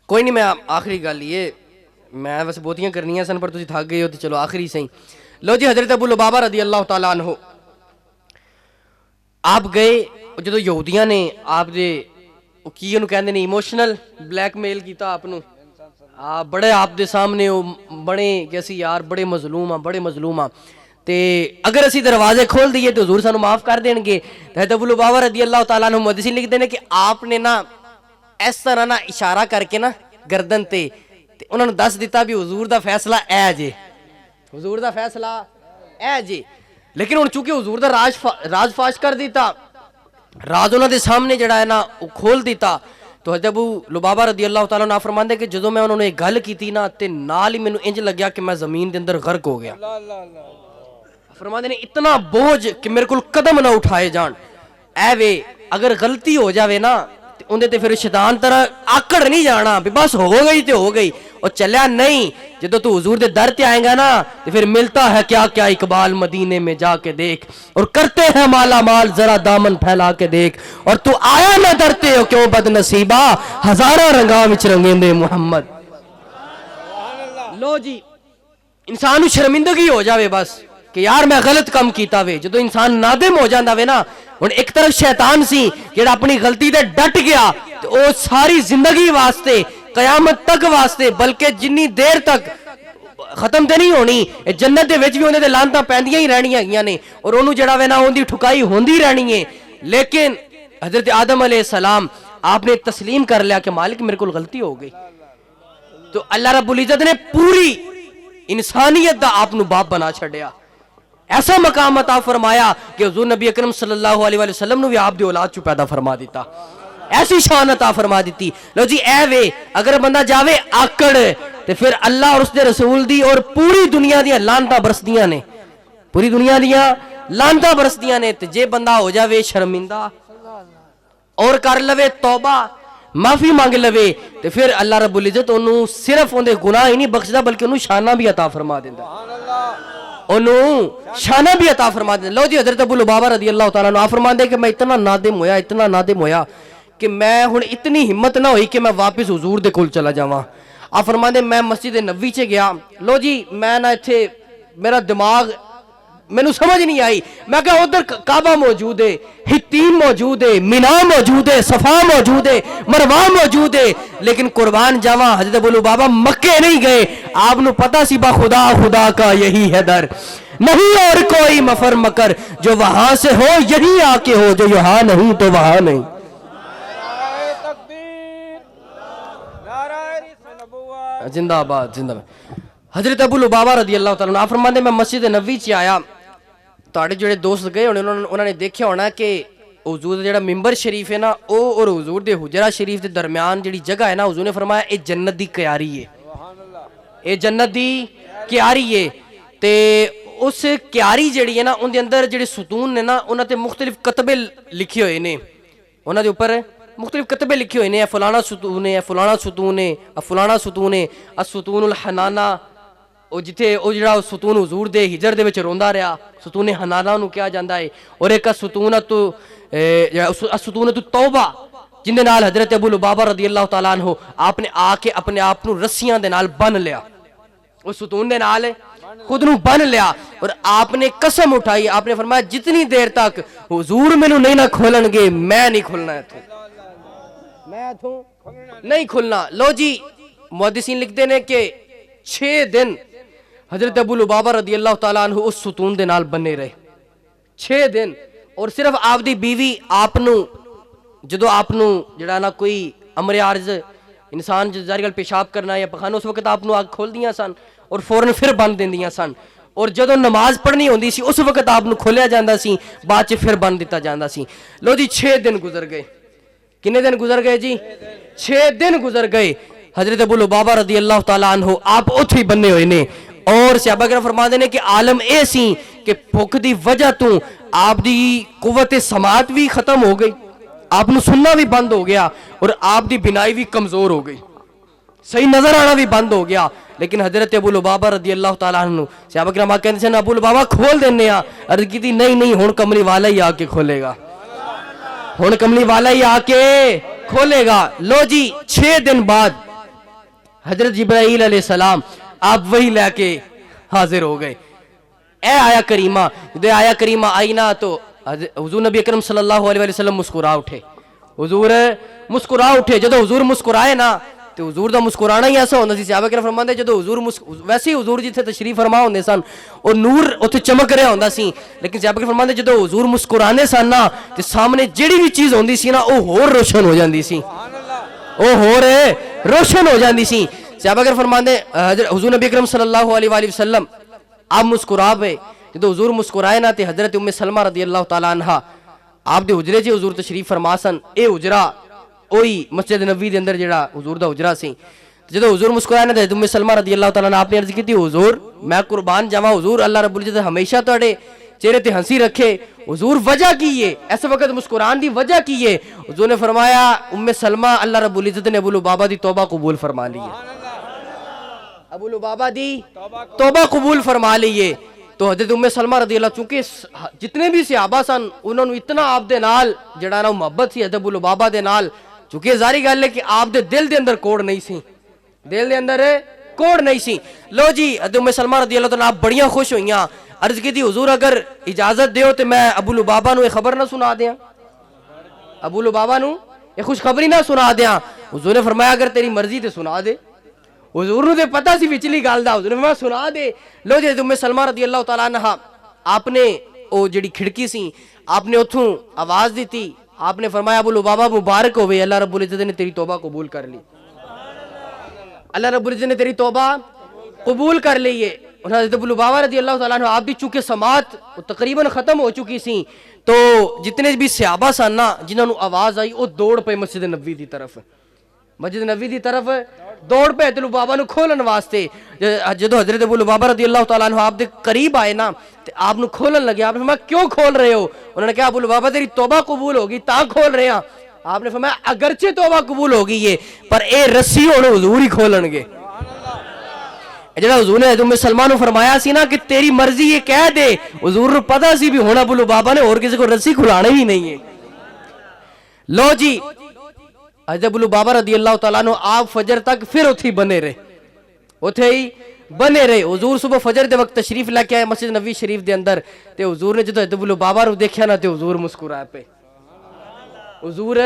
کوئی نہیں، میں آخری گل یہ میں بس بہتیاں کرنیاں سن پر تسی تھک گئے ہو تو چلو آخری صحیح. لو جی، حضرت ابو لبابہ رضی اللہ تعالیٰ عنہ آپ گئے جدو یہودیاں نے آپ دے کی انہوں کہندے نے ایموشنل بلیک میل کیتا آپ نو، بڑے آپ دے سامنے بڑے کیسی یار بڑے مظلوم ہاں تے اگر اسی دروازے کھول دیئے تو حضور سانو معاف کر دیں گے. حضرت ابو لبابہ رضی اللہ تعالیٰ عنہ محدثین لکھ دینے کہ آپ نے نا اس طرح نا اشارہ کر کے نا گردن تے انہوں نے دس دیتا بھی حضور دا فیصلہ اے جے، حضور دا فیصلہ اے جے. لیکن ان چونکہ حضور دا راز فاش کر دیتا، راز انہوں دے سامنے جڑا ہے نا کھول دیتا، تو حضرت ابو لبابہ رضی اللہ تعالیٰ عنہ فرماندے کہ جدو میں انہوں نے گل کی تھی نا تے نال ہی مینوں انج لگیا کہ میں زمین دے اندر غرق ہو گیا. فرماندے نے اتنا بوجھ کہ میرے کول قدم نہ اٹھائے جان. اے وے اگر غلطی ہو جاوے نا اندے تے پھر شیطان طرح آکڑ نہیں جانا بھی بس ہو گئی تے ہو گئی، اور چلیا نہیں. جدو تو حضور دے در تے آئیں گا نا تو پھر ملتا ہے کیا کیا اقبال مدینے میں جا کے دیکھ، اور کرتے ہیں مالا مال ذرا دامن پھیلا کے دیکھ، اور تو آیا نہ ڈرتے ہو کیوں بد نصیبہ ہزارہ رنگاں وچ رنگیندے محمد. لو جی، انسان شرمندگی ہو جاوے بس کہ یار میں غلط کم کیتا وے. جدو انسان نادم ہو جاندہ وے نا، اور ایک طرف شیطان سی جڑا اپنی غلطی دے ڈٹ گیا تو وہ ساری زندگی واسطے قیامت تک واسطے بلکہ جنی دیر تک ختم تے نہیں ہونی جنت دے وچ بھی ہوندے تے لانتاں پیندیاں ہی رہنیاں گیاں نے، اور انہوں جڑا وے نا ہوندی ٹھکائی ہوندی رہنی ہے. لیکن حضرت آدم علیہ السلام آپ نے تسلیم کر لیا کہ مالک میرے کو غلطی ہو گئی، تو اللہ رب العزت نے پوری انسانیت دا آپ نو باپ بنا چھڑیا. ایسا مقام عطا فرمایا کہ حضور نبی اکرم صلی اللہ علیہ وسلم نے بھی آپ دی اولاد چو پیدا فرما دیتا، ایسی شان عطا فرما دیتی. لو جی اے وے اگر بندہ جاوے آکڑ تے پھر اللہ اور اس دے رسول دی اور پوری دنیا دیا لانتاں برسدیاں نے، پوری دنیا دیا لانتاں برسدیاں نے. تے جے بندہ ہو جاوے شرمندہ اور کر لوے توبہ معافی مانگ لوے تے پھر اللہ رب العزت انہوں صرف اندے گناہ ہی نہیں بخشدہ بلکہ انہوں شانہ بھی عطا فرما دیندہ، انہوں شانہ بھی عطا فرما دیندہ. لو جی، حضرت ابو لبابہ رضی اللہ تعالیٰ عنہ فرما دے کہ میں اتنا نادم ہویا کہ میں ہن اتنی ہمت نہ ہوئی کہ میں واپس حضور دے کول چلا جاواں. آپ فرما دے میں مسجد نبوی چے گیا. لو جی میں نہ اتھے میرا دماغ میں سمجھ نہیں آئی، میں کہا ادھر کعبہ موجود ہے، حتیم موجود ہے، مینا موجود ہے، صفا موجود ہے، مروہ موجود ہے، لیکن قربان جاواں حضرت ابو لبابہ مکے نہیں گئے. آپ نو پتا سی با خدا کا یہی ہے در، نہیں اور کوئی مفر مکر، جو وہاں سے ہو یہی آ کے ہو، جو یہاں نہیں تو وہاں نہیں. زندہ آباد زندہ آباد. حضرت ابو لبابہ رضی اللہ تعالیٰ عنہ فرماتے میں مسجد نبوی چ آیا، تاڑے جڑے دوست گئے انہوں نے دیکھا ہونا کہ حضور جڑا ممبر شریف ہے نا او اور حضور دے حجرہ شریف دے درمیان جڑی جگہ ہے نا حضور نے فرمایا اے جنت دی کیاری ہے، اے جنت دی کیاری ہے. تے اس کیاری جڑی ہے نا ان دے اندر جڑے ستون نے نا انہاں تے مختلف کتبے لکھے ہوئے نے، انہاں دے اوپر مختلف کتبے لکھے ہوئے نے، فلانا ستون ہے، فلانا ستون ہے، فلانا ستون ہے، الستون الحنانہ، او جتھے او جڑا ستون حضور دے ہجر دے وچ روندا رہیا ستون حنانہ نو کہا جاندا ہے. اور ایک ستونۃ توبہ جن دے نال حضرت ابو لبابہ رضی اللہ تعالیٰ عنہ آپ نے آ کے اپنے آپ نو رسیاں دے نال بن لیا، اس ستون دے نال خود نو بن لیا، اور آپ نے قسم اٹھائی، آپ نے فرمایا جتنی دیر تک حضور مینوں نہیں نہ کھولن گے میں نہیں کھلنا ایتھوں، میں ایتھوں نہیں کھلنا. لو جی محدثین لکھتے ہیں کہ 6 دن حضرت ابو لبابہ رضی اللہ تعالیٰ عنہ اس ستون دے نال بنے رہے، 6 دن. اور صرف آپ دی بیوی آپ نو جدو آپ نو جڑا نا کوئی امر عارض انسان جو ظاہر گل پیشاب کرنا یا پخانا اس وقت آپ نو آگ کھول دیاں سن اور فوراں پھر بند دین دیاں سن، اور جدو نماز پڑھنی ہوندی سی اس وقت آپ نو کھولیا جاندہ سی بعد چ پھر بند دیتا جاندہ سی. لو جی 6 دن گزر گئے. کنے دن گزر گئے جی؟ 6 دن گزر گئے. حضرت ابو لبابہ رضی اللہ تعالیٰ عنہ آپ اتھے بننے ہوئے نے، اور صحابہ کرام فرما دینے کہ عالم اے سی کہ بھوک دی وجہ تو آپ دی قوت سماعت بھی ختم ہو گئی، آپ نو سننا بھی بند ہو گیا، اور آپ دی بینائی بھی کمزور ہو گئی، صحیح نظر آنا بھی بند ہو گیا. لیکن حضرت ابو لبابہ رضی اللہ تعالیٰ عنہ صحابہ کرام کہتے ہیں ابو لبابہ کھول دینے ہیں، عرض کی تھی نہیں ہن کملی والا ہی آ کے کھولے گا، ہن کملی والا ہی آ کے کھولے گا. لو جی 6 دن بعد حضرت جبرائیل علیہ السلام آپ وہی لے کے حاضر ہو گئے. اے آیا کریمہ, جدو آیا کریمہ آئی نا تو حضور نبی اکرم صلی اللہ علیہ وسلم مسکرا اٹھے. حضور مسکرا اٹھے. جدو حضور مسکرائے نا تو حضور دا مسکرانا ہی ایسا ہوتا سی. صحابہ کرام فرماندے جدو حضور ویسے ہی حضور جتھے تشریف فرما ہوندے سن اور نور اتنے چمک رہا ہوندا سی, لیکن صحابہ کرام فرماندے جدو حضور مسکرانے سن نا تے سامنے جڑی بھی چیز ہوندی سی نا او ہور روشن ہو جاندی سی, او ہور روشن ہو جاندی سی. صحابہ کرام فرماندے حضور نبی اکرم صلی اللہ علیہ وآلہ وسلم آپ مسکرا پے. جدو حضور مسکرائے نا تے حضرت ام سلمہ رضی اللہ تعالی عنہ آپ دے حجرے چ حضور تشریف فرما سن. اے حجرا اوہی مسجد نبوی دے اندر جڑا حضور دا حجرا سی. جدو حضور مسکرائے نا تے ام سلمہ رضی اللہ تعالی عنہ آپ نے عرض کی حضور میں قربان جاواں, حضور اللہ رب العزت ہمیشہ تہاڈے چہرے تے ہنسی رکھے, حضور وجہ کی ہے اس وقت مسکران دی وجہ کی ہے؟ حضور نے فرمایا ام سلمہ اللہ رب العزت نے ابو لبابہ دی توبہ قبول فرما لی ہے, ابو لبابہ دی توبہ قبول فرما لی ہے. تو حضرت ام سلمہ رضی اللہ چونکہ جتنے بھی صحابہ سن انہوں نے اتنا آپ دے نال جڑا نا محبت سی حضرت ابو لبابہ دے نال, چونکہ ظاہری گل ہے کہ آپ دے دل دے اندر کوڑ نہیں سی, دل دے اندر کوڑ نہیں سی. لو جی حضرت ام سلمہ رضی اللہ تعالیٰ آپ بڑیاں خوش ہوئیاں, عرض کی تھی حضور اگر اجازت دیو تو میں ابو لبابہ نو یہ خبر نہ سنا دیاں, ابو لبابہ نو یہ خوشخبری نہ سنا دیاں. حضور نے فرمایا اگر تیری مرضی تے سنا دے. حضور نو تے پتہ سی وچلی گل دا, حضور نے فرمایا سنا دے. لو جی ام سلمہ رضی اللہ تعالیٰ عنہ آپ نے او جڑی کھڑکی سی آپ نے اتھوں آواز دیتی, آپ نے فرمایا ابو لبابہ مبارک ہوئے, اللہ رب العزت نے تیری توبہ قبول کر لی, اللہ رب العزت نے تیری توبہ قبول کر لی ہے. حضرت ابو لبابہ رضی اللہ تعالیٰ عنہ آپ بھی چونکہ سماعت تقریباً ختم ہو چکی سی تو جتنے بھی صحابہ سن نا جنہوں نے آواز آئی وہ دوڑ پے مسجد نبوی دی طرف, مسجد نبوی دی طرف دوڑ پے حضرت لبابہ نو کھولن واسطے. جدو حضرت ابو لبابہ رضی اللہ تعالیٰ عنہ آپ دے قریب آئے نا تے آپ نو کھولن لگے. آپ نے فرمایا کیوں کھول رہے ہو؟ انہوں نے کہا ابو لبابہ تیری توبہ قبول ہوگی تاں کھول رہے ہیں. آپ نے فرمایا اگرچہ توبہ قبول ہوگی ہے پر اے رسی ہن حضور ہی کھولن گے. جڑا حضور نے ام سلمہ نو فرمایا سی نا کہ تیری مرضی یہ کہہ دے, حضور نو پتہ سی بھی ہونا ابو لبابہ نے اور کسی کو رسی کھلانے ہی نہیں ہے. لو جی حضرت ابو لبابہ رضی اللہ تعالیٰ عنہ آپ فجر تک پھر اتھی بنے رہے, اتھے ہی بنے رہے. حضور صبح فجر دے وقت تشریف لے کے آئے مسجد نبوی شریف دے اندر تے حضور نے جدو حضرت ابو لبابہ نو دیکھیا نا تے حضور مسکرا پے, حضور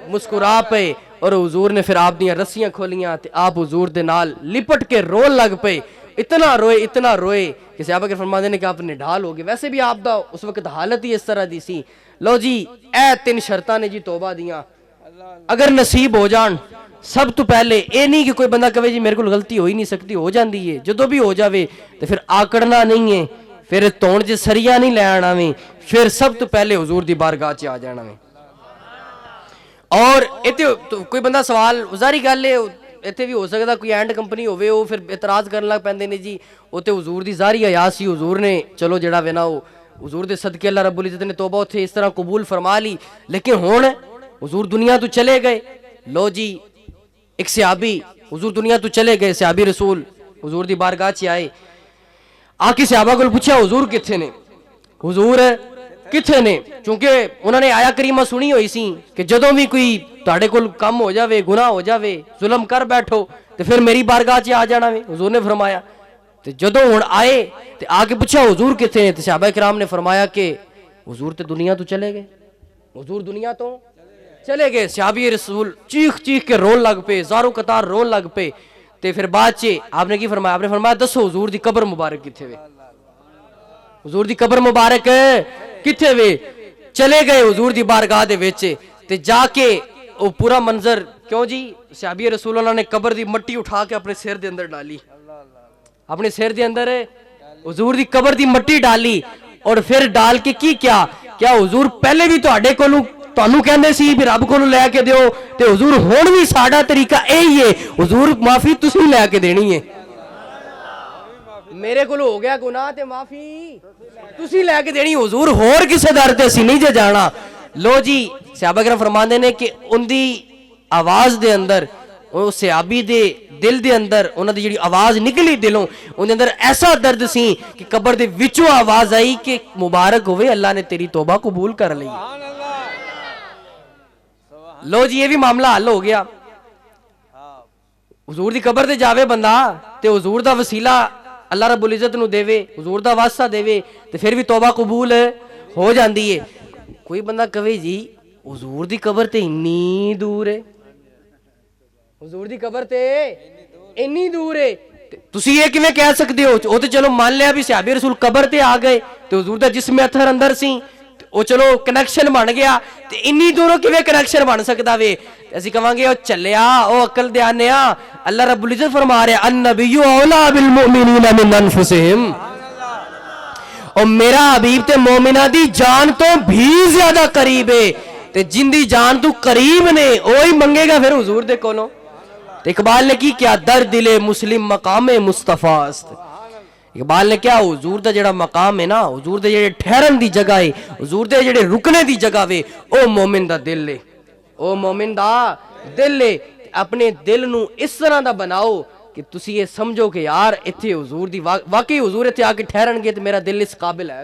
مسکرا پے اور حضور نے پھر آپ دیاں رسیاں کھولیاں تے آپ حضور دے نال لپٹ کے رون لگ پے. اتنا روئے کہ صحابہ کے فرماندے نے کہ آپ نے ڈھال ہو گئے. ویسے بھی آپ دا اس وقت حالت ہی اس طرح دی سی. لو جی اے 3 شرطاں نے جی توبہ دیاں اگر نصیب ہو جان, سب تو پہلے اے نہیں کہ کوئی بندہ کہے جی میرے کو غلطی ہو ہی نہیں سکتی, ہو جاندی ہے. جدو بھی ہو جاوے تو پھر آکڑنا نہیں ہے, پھر تون جے سریا نہیں لے آنا میں, پھر سب تو پہلے حضور دی بارگاہ چ آ جانا میں. اور ایتھے کوئی بندہ سوال ظاہری گل ہے ایتھے بھی ہو سکتا کوئی اینڈ کمپنی ہوئے وہ پھر اعتراض کرن لگ پیندے نے جی وہ تے حضور دی ظاہری حیا سی, حضور نے چلو جڑا وے نا حضور دے صدقے اللہ رب العزت نے توبہ اتھے اس طرح قبول فرما لی. لیکن ہن حضور دنیا تو چلے گئے. لو جی ایک صحابی حضور دنیا تو چلے گئے, صحابی رسول حضور دی بارگاہ چ آئے, آ کے صحابہ کو پوچھا حضور کتھے نے, حضور کتھے نے؟ چونکہ انہوں نے آیا کریمہ سنی ہوئی سی کہ جدوں بھی کوئی تہاڈے کول کم ہو جاوے, گناہ ہو جاوے, ظلم کر بیٹھو تے پھر میری بارگاہ چ آ جانا وے. حضور نے فرمایا تے جدوں ہن آئے تے آ کے پوچھا حضور کتھے نے, تے صحابہ کرام نے فرمایا کہ حضور تے دنیا تو چلے گئے, حضور دنیا تو چلے گئے. صحابی رسول چیخ کے رون لگ پے, زاروں قطار رون لگ پے. تے پھر بعد چ آپ نے کی فرمایا؟ آپ نے فرمایا دسو حضور دی قبر مبارک کتھے وے, حضور دی قبر مبارک کتھے وے؟ چلے گئے حضور دی بارگاہ دے وچ تے جا کے او پورا منظر کیوں جی صحابی رسول اللہ نے قبر دی مٹی اٹھا کے اپنے سر دے اندر ڈالی, اپنے سر دے اندر حضور دی قبر دی مٹی ڈالی اور پھر ڈال کے کی کیا حضور پہلے بھی تہاڈے کولوں تانوں کہندے سی بھی رب کولوں لے کے دیو تے حضور ہن بھی ساڈا طریقہ یہی ہے, حضور معافی تسی لے کے دینی ہے. میرے کو ہو گیا گناہ تے معافی تسی لے کے دینی, حضور ہور کسے در تے سی نہیں جے جانا. لو جی صحابہ کرام فرماندے نے کہ ان دی آواز دے اندر او صحابی دے دل دے اندر انہاں دی جڑی آواز نکلی دلوں ان دے اندر ایسا درد سی کہ قبر دے وچوں آواز آئی کہ مبارک ہوئے اللہ نے تیری توبہ قبول کر لی. لو جی یہ بھی معاملہ حل ہو گیا. حضور دی قبر تے جاوے بندہ تے حضور دا وسیلہ اللہ رب العزت نو دے، حضور دا واسطہ دے تے پھر بھی توبہ قبول ہو جاندی ہے. کوئی بندہ کہے جی حضور دی قبر تے انی دور ہے، حضور دی قبر تے انی دور ہے، تسی یہ کیویں کہہ سکتے ہو؟ وہ تے چلو مان لیا بھی صحابی رسول قبر تے آ گئے تے حضور دا جسم اطہر اندر سی، وہ چلو کنیکشن بن گیا تے انی دوروں کیویں کنیکشن بن سکدا وے؟ اسی کہاں گے او چلیا او عقل دے آنے آ. اللہ رب العزت فرما رہے النبی اولا بالمؤمنین من انفسہم، اور میرا حبیب تے مومنہ دی جان تو بھی زیادہ قریب ہے، تے جن دی جان تو قریب نے وہی منگے گا پھر حضور دے کولوں. تے اقبال نے کی کیا در دل مسلم مقام مصطفیٰ است. اقبال نے کیا حضور دا جڑا مقام ہے نا، حضور دے جڑے ٹھہرن دی جگہ ہے، حضور دے جڑے رکنے دی جگہ وے، او مومن دا دل ہے، او مومن دا دل ہے. اپنے دل نو اس طرح دا بناؤ کہ تسی یہ سمجھو کہ یار اتھے حضور دی واقعی حضور اتھے آ کے ٹھہرن گے تو میرا دل اس قابل ہے.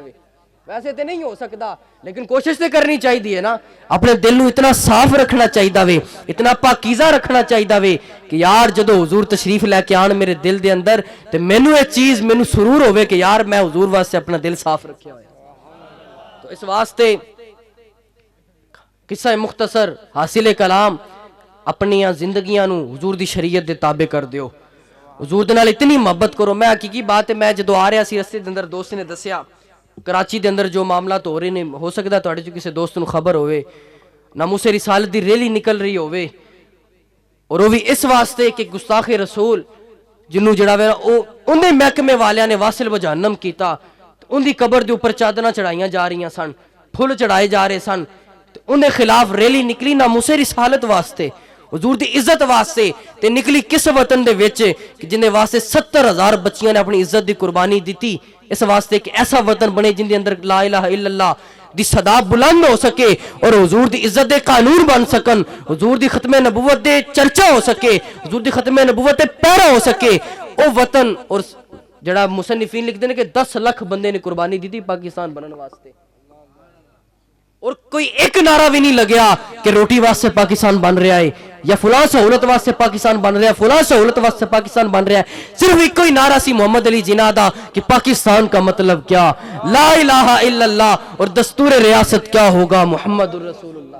ویسے تے نہیں ہو سکتا لیکن کوشش تے کرنی چاہیے نا. اپنے دل نو اتنا صاف رکھنا چاہیے وے، اتنا پاکیزہ رکھنا چاہیے وے کہ یار جدو حضور تشریف لے کے آن میرے دل دے اندر تے مینوں یہ چیز مینوں سرور ہوئے کہ یار میں حضور واسطے اپنا دل صاف رکھیا ہویا. تو اس واسطے قصہ مختصر حاصل کلام اپنی زندگیاں نو حضور دی شریعت دے تابع کر دیو، حضور دے نال اتنی محبت کرو. میں حقیقی بات ہے، میں جدو آ رہا سی رستے دے اندر دوست نے دسیا کراچی دے اندر جو معاملات ہو رہے نے، ہو سکتا تواڈے چوں کسی دوست نو خبر ہوئے ناموس رسالت دی ریلی نکل رہی ہوئے، اور وہ بھی اس واسطے کہ گستاخ رسول جنوں جڑا وے او اندے محکمے والیاں نے واصل و جہنم کیتا، ان دی قبر دے اوپر چادراں چڑھائیاں جا رہی سن، پھل چڑھائے جا رہے سن، ان دے خلاف ریلی نکلی ناموس رسالت واسطے، حضور دی عزت واسطے. تے نکلی کس وطن دے وچ کہ جن دے واسطے 70,000 بچیاں نے اپنی عزت دی قربانی دیتی، اس واسطے کہ ایسا وطن بنے جن دے اندر لا الہ الا اللہ دی صدا بلند ہو سکے اور حضور دی عزت دے قانون بن سکن، حضور دی ختم نبوت دے چرچا ہو سکے، حضور دی ختم نبوت دے پیرا ہو سکے. او وطن اور جڑا مصنفین لکھ دے نے کہ 10 لاکھ بندے نے قربانی دی تھی پاکستان بنن واسطے، اور کوئی ایک نعرہ بھی نہیں لگیا کہ روٹی واسطے پاکستان بن رہا ہے یا فلاں سہولت واسطے پاکستان بن رہا ہے، فلاں سہولت واسطے پاکستان بن رہا ہے. صرف ایک کوئی نعرہ سی محمد علی جناح دا کہ پاکستان کا مطلب کیا، لا الہ الا اللہ، اور دستور ریاست کیا ہوگا محمد الرسول اللہ.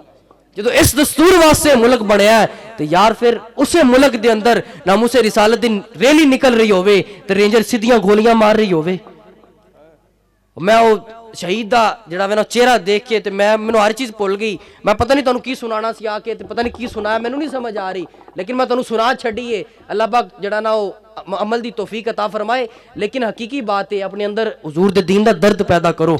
جدو اس دستور واسطے ملک بنیا ہے تو یار پھر اسے ملک دے اندر ناموس رسالت دی ریلی نکل رہی ہوئے تو رینجر سیدھیاں گولیاں مار رہی ہوئے. میں وہ شہید دا جڑا وینا چہرہ دیکھ کے تے مینوں ہر چیز بھول گئی. میں پتہ نہیں تانوں کی سنانا سی آ کے تے پتہ نہیں کی سنایا، مینوں نہیں سمجھ آ رہی، لیکن میں تانوں سنا چھڈیے. اللہ پاک جڑا نا وہ عمل دی توفیق عطا فرمائے. لیکن حقیقی بات ہے اپنے اندر حضور دے دین دا درد پیدا کرو.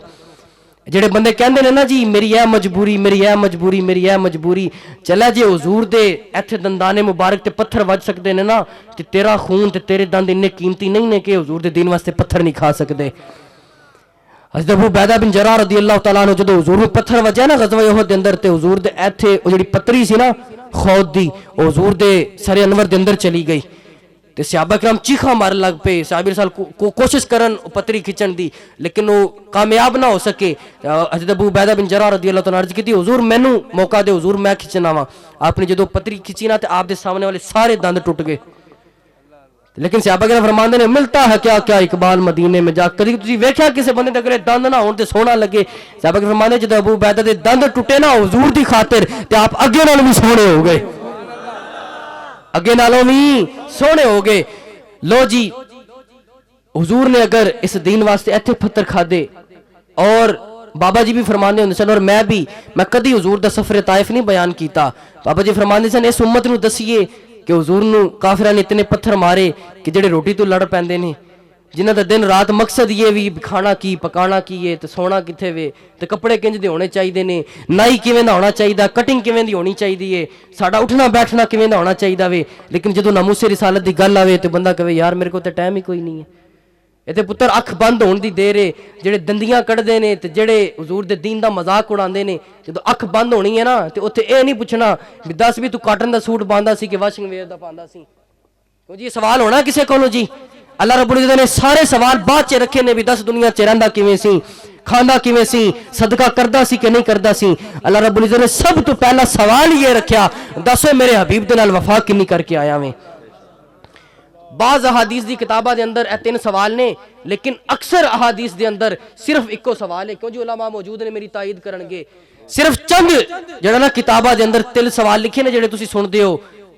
جڑے بندے کہندے نے نا جی میری اے مجبوری، میری اے مجبوری، میری اے مجبوری، چلا جے حضور دے ایتھے دندانے مبارک تے پتھر وج سکدے نے نا تے تیرا خون تے تیرے دند اننے قیمتی نہیں نے کہ حضور دے دین واسطے پتھر نہیں کھا سکدے. حضرت ابو عبیدہ بن جراح رضی اللہ تعالیٰ عنہ جدو حضور میں پتھر وجہ نا غزوہ احد دے اندر تے حضور دے ایتھے وہ جڑی پتری سی نا خود دی وہ حضور دے سر انور دے اندر چلی گئی تے صحابہ کرام چیخاں مارن لگ پے. صحابی رسول کوشش کرن پتری کھچن دی لیکن وہ کامیاب نہ ہو سکے. حضرت ابو عبیدہ بن جراح رضی اللہ تعالیٰ عنہ عرض کیتی حضور مینوں موقع دے، حضور میں کھچنا وا. آپ نے جدو پتری کھچی نا تے آپ دے سامنے والے سارے دند ٹوٹ گئے. لیکن صحابہ کرام فرماندے نے ملتا ہے کیا کیا اقبال مدینے میں جا کدی تسی ویکھیا کسے بندے دے اگلے دند نہ ہون تے سونا لگے. صحابہ کرام فرماندے جدو ابو عبیدہ دے دند ٹوٹے نا حضور دی خاطر تے آپ اگے نالوں بھی سونے ہو گئے، اگے نالوں بھی سونے ہو گئے. لو جی حضور نے اگر اس دین واسطے ایتھے پتھر کھادے، اور بابا جی بھی فرماندے ہوندے سن اور میں کدی حضور دا سفر طائف نہیں بیان کیتا. بابا جی فرماندے سن اس امت نو دسیے کہ حضور نو کافراں نے اتنے پتھر مارے کہ جڑے روٹی تو لڑ پیندے نے، جنہاں دا دن رات مقصد یہ بھی کھانا کی پکانا کی ہے تے سونا کتھے وے تے کپڑے کنج دے ہونے چاہیے نے، نائی کیویں دا ہونا چاہیے، کٹنگ کیویں دی ہونی چاہیے، ساڈا اٹھنا بیٹھنا کیویں دا ہونا چاہیے وے. لیکن جدوں ناموس رسالت دی گل آوے تے بندہ کہے یار میرے کو تے ٹائم ہی کوئی نہیں ہے. اے تے پتر اکھ بند ہون دی دیر ہے، جڑے دندیاں کڈدے نے تے جڑے حضور دے دین دا مذاق اڑاندے نے، جدوں اکھ بند ہونی ہے نا تے اوتھے اے نہیں پوچھنا بھی دس بھی تو کاٹن دا سوٹ پاندا سی کہ واشنگ ویئر دا پاندا سی. جی سوال ہونا کسے کولوں جی اللہ رب العزت نے سارے سوال بعد چ رکھے نے بھی دس دنیا چ رہندا کیویں سی کھانا کیویں سی صدقہ کردا سی کہ نہیں کردا سی اللہ رب العزت نے سب تو پہلا سوال یہ رکھیا دسو میرے حبیب دے نال وفا کنی کر کے آیا میں بعض احادیث دی کتاباں دے اندر اے 3 سوال نے لیکن اکثر احادیث دے اندر صرف ایکو سوال ہے کیوں جو علماء موجود نے میری تائید کرنگے صرف چند جڑا نا کتاباں دے اندر 3 سوال لکھے نے جڑے تسی سن دے ہو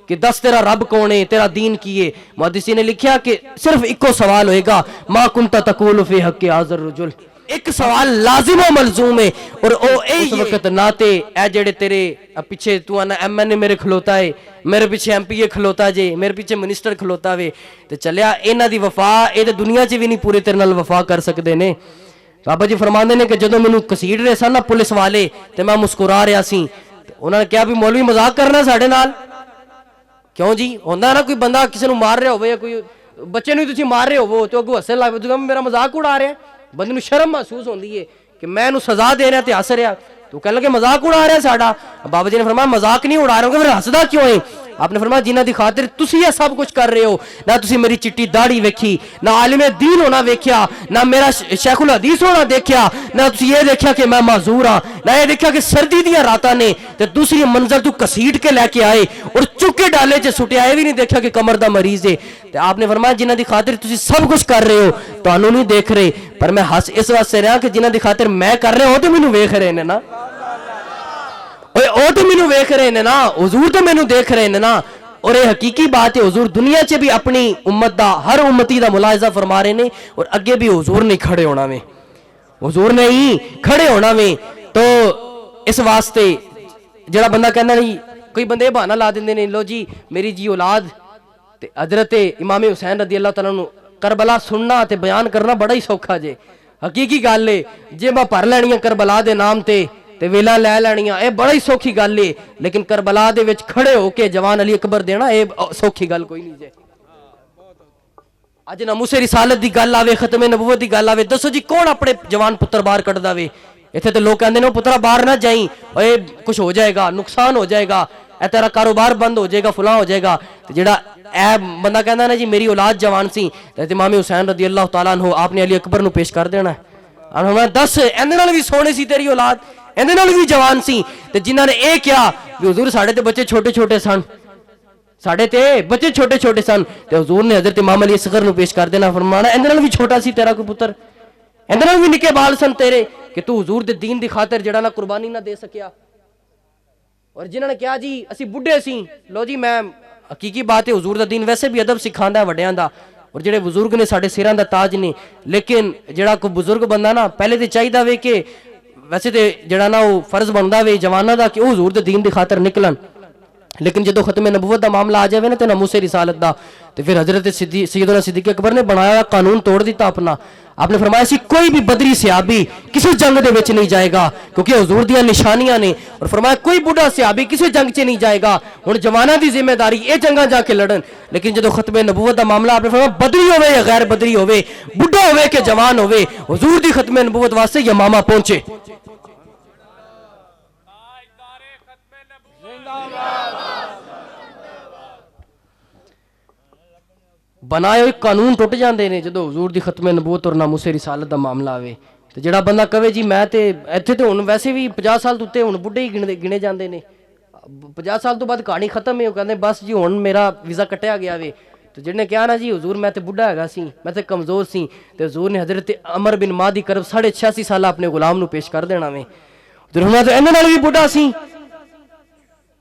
کہ دس تیرا رب کون ہے تیرا دین کی ہے محدثین نے لکھیا کہ صرف ایکو سوال ہوئے گا ما کنت تقول فی حق حاضر رجل ایک سوال لازم و ملزوم ہے اور او اس وقت نہ تے اے جڑے تیرے پیچھے تو انا ایم این اے میرے کھلوتا ہے میرے پیچھے ایم پی اے کھلوتا جے میرے پیچھے منسٹر کھلوتا وے تے چلیا انہاں دی وفا اے تے دنیا چ بھی نہیں پورے تیرے نال وفا کر سکدے نے بابا جی فرماندے نے کہ جدوں مینوں کسیڑ رہے سن نا پولیس والے تے میں مسکرا رہا سی انہاں نے کہا بھی مولوی مذاق کرنا ساڈے نال کیوں جی ہوندا نا کوئی بندہ کسی نو مار رہا ہوے یا کوئی بچے نو تسی مار رہے ہوو تے اگوں ہسن لگ پے میرا مذاق اڑا رہا ہے بندے نو شرم محسوس ہوندی ہے کہ میں انو سزا دے رہا تے ہس رہا تو کہنے لگے مذاق اڑا رہا ہے ساڈا بابا جی نے فرمایا مذاق نہیں اڑا رہا ہوں پھر ہسدا کیوں ہے آپ نے فرمایا جنہاں دی خاطر تسی یہ سب کچھ کر رہے ہو نہ تسی میری چٹی داڑھی ویکھی نہ عالم دین ہونا ویکھیا نہ میرا شیخ الحدیث ہونا دیکھیا نہ تسی یہ دیکھیا کہ میں معذور ہاں نہ یہ دیکھیا کہ سردی دیاں راتاں نے تے دوسری منظر تو کسیٹ کے لے کے آئے اور چکے ڈالے چ سٹیا یہ بھی نہیں دیکھیا کہ کمر دا مریض ہے تے آپ نے فرمایا جنہاں دی خاطر تسی سب کچھ کر رہے ہو تانوں نہیں دیکھ رہے پر میں ہس اس واسطے رہا کہ جنہاں دی خاطر میں کر رہا ہوں تو مینوں ویکھ رہے نے نا او تو مینوں ویکھ رہے نے نا حضور تو مینوں دیکھ رہے نے نا اور یہ حقیقی بات ہے حضور دنیا چ بھی اپنی امت دا ہر امتی دا ملاحظہ فرما رہے نے اور اگے بھی حضور نہیں کھڑے ہونا میں حضور نے ہی کھڑے ہونا میں تو اس واسطے جڑا بندہ کہنا نہیں کوئی بندے بہانہ لا دیندے نے لو جی میری جی اولاد تے حضرت امام حسین رضی اللہ تعالیٰ عنہ کربلا سننا تے بیان کرنا بڑا ہی سوکھا جے حقیقی گل ہے جے میں پڑھ لینی کربلا دے نام تے ویلا لے لینیاں اے بڑا ہی سوکھی گل ہے لیکن کربلا دے وچ کھڑے ہو کے جوان علی اکبر دینا اے سوکھی گل کوئی نہیں جے اج ناموس رسالت دی گل آوے ختم نبوت دی گل آوے دسو جی کون اپنے جوان پتر باہر کڈدا وے ایتھے تے لوگ کہندے نے پترا باہر نہ جائیں اے کچھ ہو جائے گا نقصان ہو جائے گا اے تیرا کاروبار بند ہو جائے گا فلاں ہو جائے گا تے جڑا اے بندہ کہندا نا جی میری اولاد جوان سی تے امام حسین رضی اللہ تعالیٰ عنہ آپ نے علی اکبر نو پیش کر دینا ہے ہمیں دس ایندے نال بھی سونے سی تیری اولاد ایندے نال بھی جوان سی تے جنہاں نے اے کیا کہ حضور ساڈے تے بچے چھوٹے چھوٹے سن ساڈے تے بچے چھوٹے چھوٹے سن تے حضور نے حضرت امام علی اصغر نو پیش کر دینا فرمانا ایندے نال بھی چھوٹا سی تیرا کوئی پتر ایندے نال بھی نکے بال سن تیرے کہ تو حضور دے دین دی خاطر جڑا نا قربانی نہ دے سکیا اور جنہاں نے کہا جی اسی بڈھے سی لو جی میں حقیقی بات ہے حضور دا دین ویسے بھی ادب سکھاندا ہے وڈیاں دا اور جڑے بزرگ نے ساڈے سراں دا تاج نے لیکن جڑا کوئی بزرگ بندہ نا پہلے تے چاہیدا وے کہ ویسے تے جڑا نا وہ فرض بندا وے جواناں دا کہ وہ حضور دے دین دی خاطر نکلن لیکن جدو ختم نبوت دا معاملہ آ جائے نا تے ناموس رسالت دا تے پھر حضرت سیدنا صدیق اکبر نے بنایا قانون توڑ دیتا اپنا آپ نے فرمایا سی کوئی بھی بدری صحابی کسی جنگ دے وچ نہیں جائے گا کیونکہ حضور دیاں نشانیاں نے اور فرمایا کوئی بڑھا صحابی کسی جنگ چ نہیں جائے گا ہن جواناں دی ذمہ داری اے جنگاں جا کے لڑن لیکن جدو ختم نبوت دا معاملہ آپ نے فرمایا بدری ہوے یا غیر بدری ہوے بڑھا ہوے کہ جوان ہوے حضور دی ختم نبوت واسطے یمامہ پہنچے بنائے ہوئے قانون ٹوٹ جاندے نے جدو حضور دی ختم نبوت اور ناموس رسالت دا معاملہ آوے تے جڑا بندہ کہے جی میں تے ایتھے تے ہن ویسے بھی 50 سال تو تے ہن بڈھے ہی گنے جاندے نے 50 سال تو بعد کہانی ختم ہے وہ کہندے بس جی ہن میرا ویزا کٹیا گیا وے تو جڑنے کہا نا جی حضور میں تے بڈھا ہیگا سی میں تے کمزور سی تے حضور نے حضرت عمر بن مادی کرب 86.5 سال اپنے غلام نو پیش کر دینا وے تے ہن تے انہاں نال بھی بڈھا سی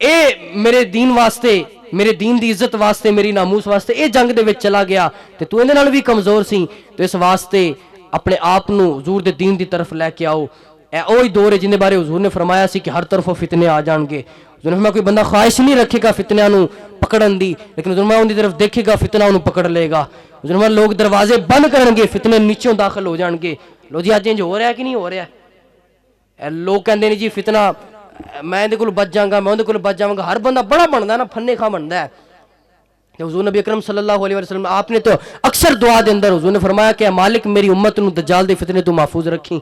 اے میرے دین واسطے میرے دین دی عزت واسطے میری ناموس واسطے اے جنگ دے وچ چلا گیا تے تو اندے نال بھی کمزور سی تو اس واسطے اپنے آپ نو حضور دے دین دی طرف لے کے آؤ اے اوہی دور ہے جن دے بارے حضور نے فرمایا سی کہ ہر طرف فتنے آ جان گے حضور نے فرمایا کوئی بندہ خواہش نہیں رکھے گا فتنیاں نو پکڑن دی لیکن حضور نے ان دی طرف دیکھے گا فتنہ انہوں پکڑ لے گا حضور نے فرمایا لوگ دروازے بند کرن گے فتنے نیچوں داخل ہو جان گے لو جی اج انج ہو رہا ہے کہ نہیں ہو رہا ہے لوگ کہندے نے جی فتنہ میں اندے کول بچ جاؤں گا میں اندے کول بچ جاؤں گا ہر بندہ بڑا بندا ہے نا پھنے کھا بندا ہے حضور نبی اکرم صلی اللہ علیہ وسلم آپ نے تو اکثر دعا دے اندر حضور نے فرمایا کہ مالک میری امت نو دجال دے فتنے تو محفوظ رکھی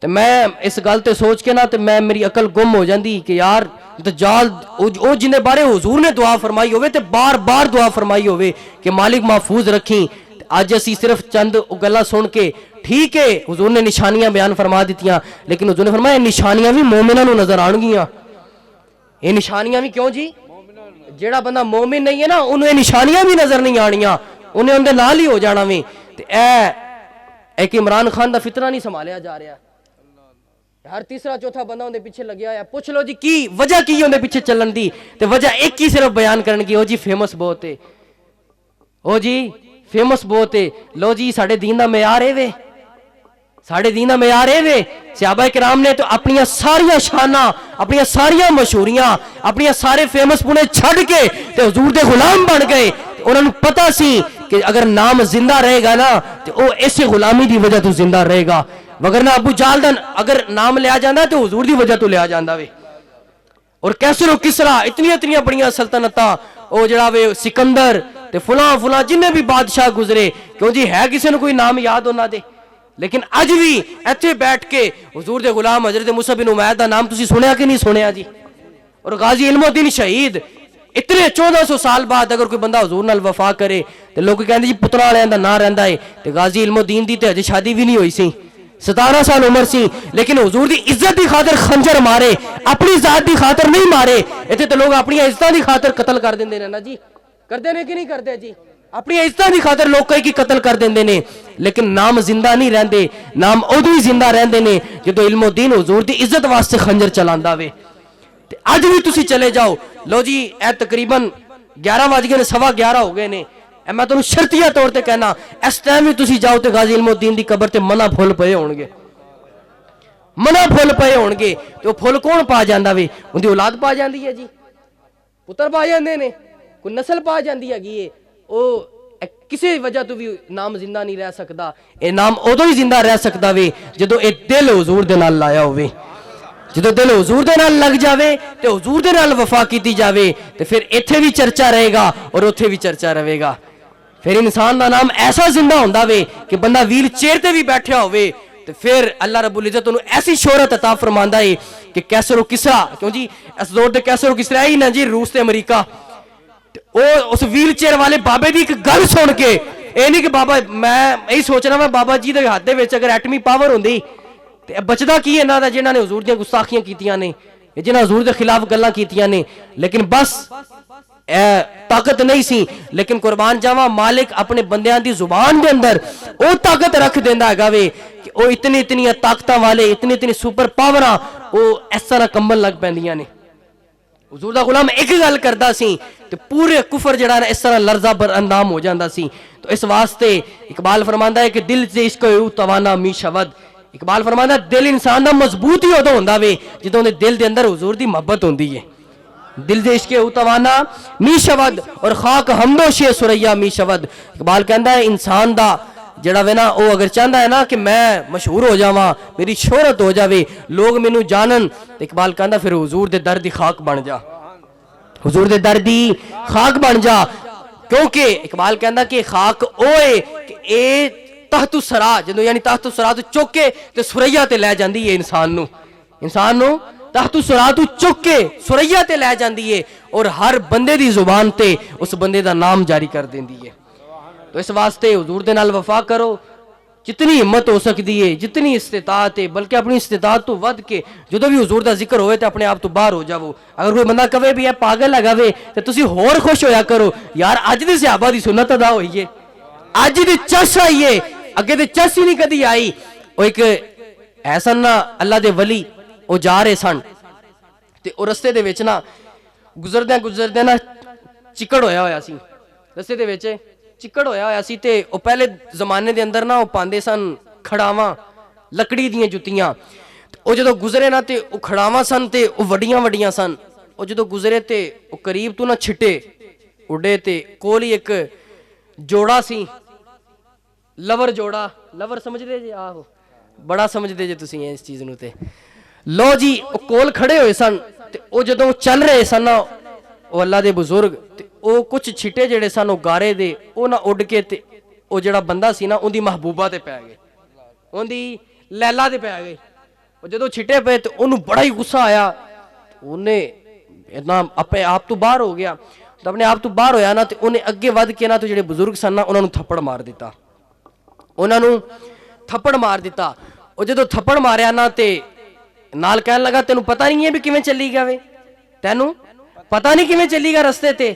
تے میں اس گل تے سوچ کے نا تے میں میری عقل گم ہو جاندی کہ یار دجال او جن دے بارے حضور نے دعا فرمائی ہوئے تے بار بار دعا فرمائی ہوئے کہ مالک محفوظ رکھی اج اسی صرف چند گلاں سن کے ٹھیک ہے حضور نے نشانیاں بیان فرما دیتیاں لیکن حضور نے فرمایا نشانیاں بھی مومناں نوں نظر آن گیاں. یہ نشانیاں بھی کیوں جی؟ جیڑا بندہ مومن نہیں ہے نا انہوں یہ نشانیاں بھی نظر نہیں آنیاں, انہیں اندر نال ہی ہو جانا وے. تے ایک عمران خان دا فتنہ نہیں سنبھالیا جا رہا, ہر تیسرا چوتھا بندہ اندے پیچھے لگیا ہے. پوچھ لو جی کی وجہ کی اندے پیچھے چلن دی, تے وجہ ایک ہی صرف بیان کرن کی, او جی فیمس بہت ہے, او جی فیمس بہت ہے. لو جی ساڑھے دین دا معیار ہے وے, ساڑھے دین دا معیار ہے وے. صحابہ کرام نے تو اپنی ساریاں شاناں, اپنی ساریاں مشہوریاں, اپنی سارے فیمس پونے چھڑ کے تے حضور دے غلام بن گئے. انہوں نے پتا سی کہ اگر نام زندہ رہے گا نا تو او ایسے غلامی دی وجہ تو زندہ رہے گا, وگرنہ ابو جہل دا اگر نام لیا جاندہ تو حضور دی وجہ تو لیا جاندہ وے. اور کیسر و کسرا اتنی بڑیاں سلطنتاں, او جڑا وے سکندر تے فلاں جنہیں بھی بادشاہ گزرے, کیوں جی ہے کسی نے کوئی نام یاد ہونا دے. لیکن اج بھی ایتھے بیٹھ کے حضور دے غلام حضرت موسیٰ بن عمیر دا نام تسی سنیا کہ نہیں سنیا جی. اور غازی علم الدین شہید اتنے 1400 سال بعد اگر کوئی بندہ حضور نال وفا کرے تو لوگ کہندے جی پترا والے دا نام رہندا ہے. تے غازی علم الدین دی تے اجے شادی بھی نہیں ہوئی سی, 17 سال عمر سی, لیکن حضور دی عزت دی خاطر خنجر مارے, اپنی ذات دی خاطر نہیں مارے. ایتھے تے لوگ اپنی عزتاں دی خاطر قتل کر دیندے نے نا جی, کردے نے کہ نہیں کردے جی, اپنی عزتاں دی خاطر لوگ کئی کی قتل کر دیندے نے. لیکن نام زندہ نہیں رہندے, نام ادو ہی زندہ رہندے نے جدو علم الدین حضور دی عزت واسطے خنجر چلاندا وے. تے اج بھی تسی چلے جاؤ, لو جی اے تقریباً 11:11 ہو گئے نے, میں تمہیں شرطیہ طور تے کہنا اس ٹائم بھی تسی جاؤ تے غازی علم الدین دی قبر تے منہ پھول پئے ہون گے, منہ پھول پئے ہون گے. تے وہ پھول کون پا جاندا وے؟ ان دی اولاد پا جاندی ہے جی, پتر پا جاندے نے, کوئی نسل پا جاندی ہے. او کسی وجہ تو بھی نام زندہ نہیں رہ سکتا. اے نام ادو ہی زندہ رہ سکتا وے جدو اے دل حضور دے نال لایا ہوئے, جدو دل حضور دے نال لگ جاوے تے حضور دے نال وفا کیتی جاوے تے پھر ایتھے بھی چرچا رہے گا اور اوتھے بھی چرچا رہے گا. پھر انسان دا نام ایسا زندہ ہوندا وے کہ بندہ ویل چیئر تے بھی بیٹھا ہوئے تے پھر اللہ رب العزت انہوں ایسی شہرت عطا فرماندا ہے کہ کیسر و کسرا, کیوں جی اس دور دے کیسر و کسرا ہی نا جی روس تے امریکہ, اس ویل چیئر والے بابے دی ایک گل سن کے اے نہیں کہ بابا میں یہی سوچنا میں بابا جی دے ہاتھ دے وچ اگر ایٹمی پاور ہوندی تے بچدا کی انہاں دا جنہاں نے حضور دیاں گستاخیاں کیتیاں نے, جنہاں حضور دے خلاف گلاں کیتیاں نے. لیکن بس طاقت نہیں سی, لیکن قربان جاواں مالک اپنے بندیاں دی زبان دے اندر او طاقت رکھ دیندا ہے گا کہ او اتنی طاقتاں والے اتنی سپر پاوراں او اس طرح کمبل لگ پیندیاں نے. حضور دا غلام ایک گل کردا سی تے پورے کفر جڑا اس طرح لرزہ بر اندام ہو جاندا سی. تو اس واسطے اقبال فرماندا ہے کہ دل سے عشق او توانا می شود. اقبال فرماندا ہے دل انسان دا مضبوط ہی ادو ہوندا وے جدوں دے دل دے اندر حضور دی محبت ہوندی ہے. دل دے عشق او توانا می شود اور خاک ہمدوش سریا می شود. اقبال کہندا ہے انسان دا جڑا وے نا او اگر چاہندا ہے نا کہ میں مشہور ہو جاواں, میری شہرت ہو جاوے, لوگ مینوں جانن, اقبال کہندا پھر حضور دے در دی خاک بن جا, حضور دے در دی خاک بن جا. کیونکہ اقبال کہندا کہ خاک اوے کہ اے تحت السرا, جدوں یعنی تحت السرا تو چک کے تے سریا تے لے جاندی ہے انسان نو تحت السرا تو چک کے سریا تے لے جاندی ہے اور ہر بندے دی زبان تے اس بندے دا نام جاری کر دیندی ہے. تو اس واسطے حضور دے نال وفا کرو جتنی ہمت ہو سکتی ہے, جتنی استطاعت ہے, بلکہ اپنی استطاعت تو ود کے جدوں بھی حضور دا ذکر ہوئے تے اپنے آپ تو باہر ہو جاؤ. اگر کوئی بندہ کہے بھی ہے پاگل لگا وے تے تسی ہور خوش ہویا کرو, یار اج دے صحابہ دی سنت ادا ہوئی ہے, اج دی چس آئی ہے, اگے تے چس ہی نہیں کدی آئی. او ایک ایسن نا اللہ دے ولی او جا رہے سن تے او رستے دے وچ نا گزردے نا چکڑ ہویا سی, رستے دے وچ چکڑ ہویا سی تے او پہلے زمانے دے اندر نا او پاندے سن کھڑاواں لکڑی دیاں جتیاں. او جدو گزرے نا تے او کھڑاواں سن تے او وڈیاں سن. او جدو گزرے تے او قریب تو نا چھٹے اڑے تے کول ہی ایک جوڑا سی, لور جوڑا, لور سمجھ دے جی, آہو بڑا سمجھ دے جی تسی اس چیز نو تے. لو جی او کول کھڑے ہوئے سن تے او جدو چل رہے سن نا او اللہ دے بزرگ تے او کچھ چھٹے جڑے سن او گارے دے او نہ اڑ کے تے او جڑا بندہ سی نا ان دی محبوبہ تے پہ گئے, ان دی لیلا تے پہ گئے. او جدو چھٹے پہ تے انہوں بڑا ہی غصہ آیا, انہیں اتنا اپنے آپ تو باہر ہو گیا. ਤਾਂ ਆਪਣੇ ਆਪ ਤੋਂ ਬਾਹਰ ਹੋਇਆ ਨਾ, ਤੇ ਉਹਨੇ ਅੱਗੇ ਵੱਧ ਕੇ ਨਾ ਤੇ ਜਿਹੜੇ ਬਜ਼ੁਰਗ ਸਨ ਨਾ ਉਹਨਾਂ ਨੂੰ ਥੱਪੜ ਮਾਰ ਦਿੱਤਾ, ਉਹਨਾਂ ਨੂੰ ਥੱਪੜ ਮਾਰ ਦਿੱਤਾ। ਉਹ ਜਦੋਂ ਥੱਪੜ ਮਾਰਿਆ ਨਾ ਤੇ ਨਾਲ ਕਹਿਣ ਲੱਗਾ ਤੈਨੂੰ ਪਤਾ ਨਹੀਂ ਹੈ ਵੀ ਕਿਵੇਂ ਚੱਲੀ ਗਿਆ ਵੇ, ਤੈਨੂੰ ਪਤਾ ਨਹੀਂ ਕਿਵੇਂ ਚੱਲੀ ਗਿਆ ਰਸਤੇ ਤੇ।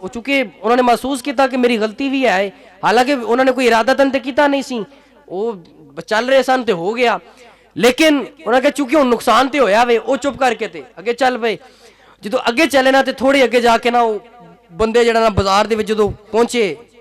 ਉਹ ਚੁੱਕੇ ਉਹਨਾਂ ਨੇ ਮਹਿਸੂਸ ਕੀਤਾ ਕਿ ਮੇਰੀ ਗਲਤੀ ਵੀ ਹੈ, ਹਾਲਾਂਕਿ ਉਹਨਾਂ ਨੇ ਕੋਈ ਇਰਾਦਤਨ ਤੇ ਕੀਤਾ ਨਹੀਂ ਸੀ, ਉਹ ਚੱਲ ਰਹੇ ਸਨ ਤੇ ਹੋ ਗਿਆ, ਲੇਕਿਨ ਉਹਨਾਂ ਕਹੇ ਚੁੱਕਿ ਹੁਣ ਨੁਕਸਾਨ ਤੇ ਹੋਇਆ ਵੇ, ਉਹ ਚੁੱਪ ਕਰਕੇ ਤੇ ਅੱਗੇ ਚੱਲ ਪਏ। ਜਦੋਂ ਅੱਗੇ ਚੱਲੇ ਨਾ ਤੇ ਥੋੜੀ ਅੱਗੇ ਜਾ ਕੇ ਨਾ ਉਹ ਬੰਦੇ ਜਿਹੜਾ ਨਾ ਬਾਜ਼ਾਰ ਦੇ ਵਿੱਚ ਜਦੋਂ ਪਹੁੰਚੇ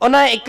ਉਹਨਾਂ ਇੱਕ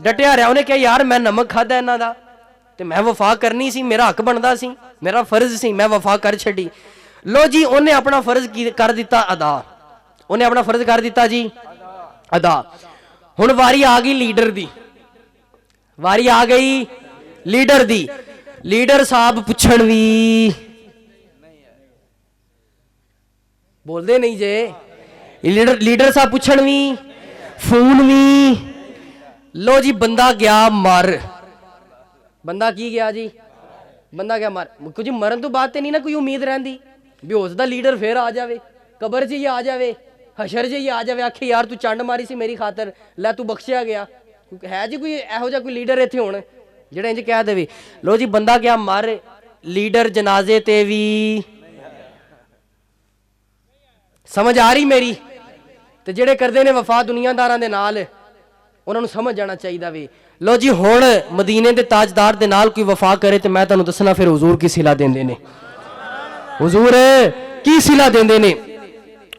ਡਟਿਆ ਰਿਹਾ। ਉਹਨੇ ਕਿਹਾ ਯਾਰ ਮੈਂ ਨਮਕ ਖਾਦਾ ਇਹਨਾਂ ਦਾ ਤੇ ਮੈਂ ਵਫਾ ਕਰਨੀ ਸੀ, ਮੇਰਾ ਹੱਕ ਬਣਦਾ ਸੀ, ਮੇਰਾ ਫਰਜ਼ ਸੀ, ਮੈਂ ਵਫਾ ਕਰ ਛੱਡੀ। ਲੋ ਜੀ ਉਹਨੇ ਆਪਣਾ ਫਰਜ਼ ਕਰ ਦਿੱਤਾ ਅਦਾ, ਉਹਨੇ ਆਪਣਾ ਫਰਜ਼ ਕਰ ਦਿੱਤਾ ਜੀ ਅਦਾ। ਹੁਣ ਵਾਰੀ ਆ ਗਈ ਲੀਡਰ ਦੀ, ਵਾਰੀ ਆ ਗਈ ਲੀਡਰ ਦੀ। ਲੀਡਰ ਸਾਹਿਬ ਪੁੱਛਣ ਵੀ, ਬੋਲਦੇ ਨਹੀਂ ਜੇ, ਲੀਡਰ ਸਾਹਿਬ ਪੁੱਛਣ ਵੀ, ਫੋਨ ਵੀ। ਲੋ ਜੀ ਬੰਦਾ ਗਿਆ ਮਰ, ਬੰਦਾ ਕੀ ਗਿਆ ਜੀ, ਬੰਦਾ ਗਿਆ ਮਰ। ਕੁਝ ਮਰਨ ਤੋਂ ਬਾਅਦ ਤੇ ਨਹੀਂ ਨਾ ਕੋਈ ਉਮੀਦ ਰਹਿੰਦੀ ਵੀ ਹੋ ਸਕਦਾ ਲੀਡਰ ਫੇਰ ਆ ਜਾਵੇ, ਕਬਰ 'ਚ ਹੀ ਆ ਜਾਵੇ, ਹਸ਼ਰ 'ਚ ਹੀ ਆ ਜਾਵੇ, ਆਖੇ ਯਾਰ ਤੂੰ ਚੰਡ ਮਾਰੀ ਸੀ ਮੇਰੀ ਖਾਤਰ, ਲੈ ਤੂੰ ਬਖਸ਼ਿਆ ਗਿਆ। ਹੈ ਜੀ ਕੋਈ ਇਹੋ ਜਿਹਾ ਕੋਈ ਲੀਡਰ ਇੱਥੇ ਹੁਣ ਜਿਹੜਾ ਇੰਜ ਕਹਿ ਦੇਵੇ। ਲੋ ਜੀ ਬੰਦਾ ਗਿਆ ਮਰ, ਲੀਡਰ ਜਨਾਜ਼ੇ ਤੇ ਵੀ। ਸਮਝ ਆ ਰਹੀ ਮੇਰੀ? ਤੇ ਜਿਹੜੇ ਕਰਦੇ ਨੇ ਵਫਾ ਦੁਨੀਆਦਾਰਾਂ ਦੇ ਨਾਲ, ਉਹਨਾਂ ਨੂੰ ਸਮਝ ਜਾਣਾ ਚਾਹੀਦਾ ਵੇ। ਲੋ ਜੀ ਹੁਣ ਮਦੀਨੇ ਦੇ ਤਾਜਦਾਰ ਦੇ ਨਾਲ ਕੋਈ ਵਫਾ ਕਰੇ ਤੇ ਮੈਂ ਤੁਹਾਨੂੰ ਦੱਸਣਾ ਫਿਰ ਹੁਜ਼ੂਰ ਕੀ ਸਿਲਾ ਦਿੰਦੇ ਨੇ, ਹੁਜ਼ੂਰ ਕੀ ਸਿਲਾ ਦਿੰਦੇ ਨੇ।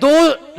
2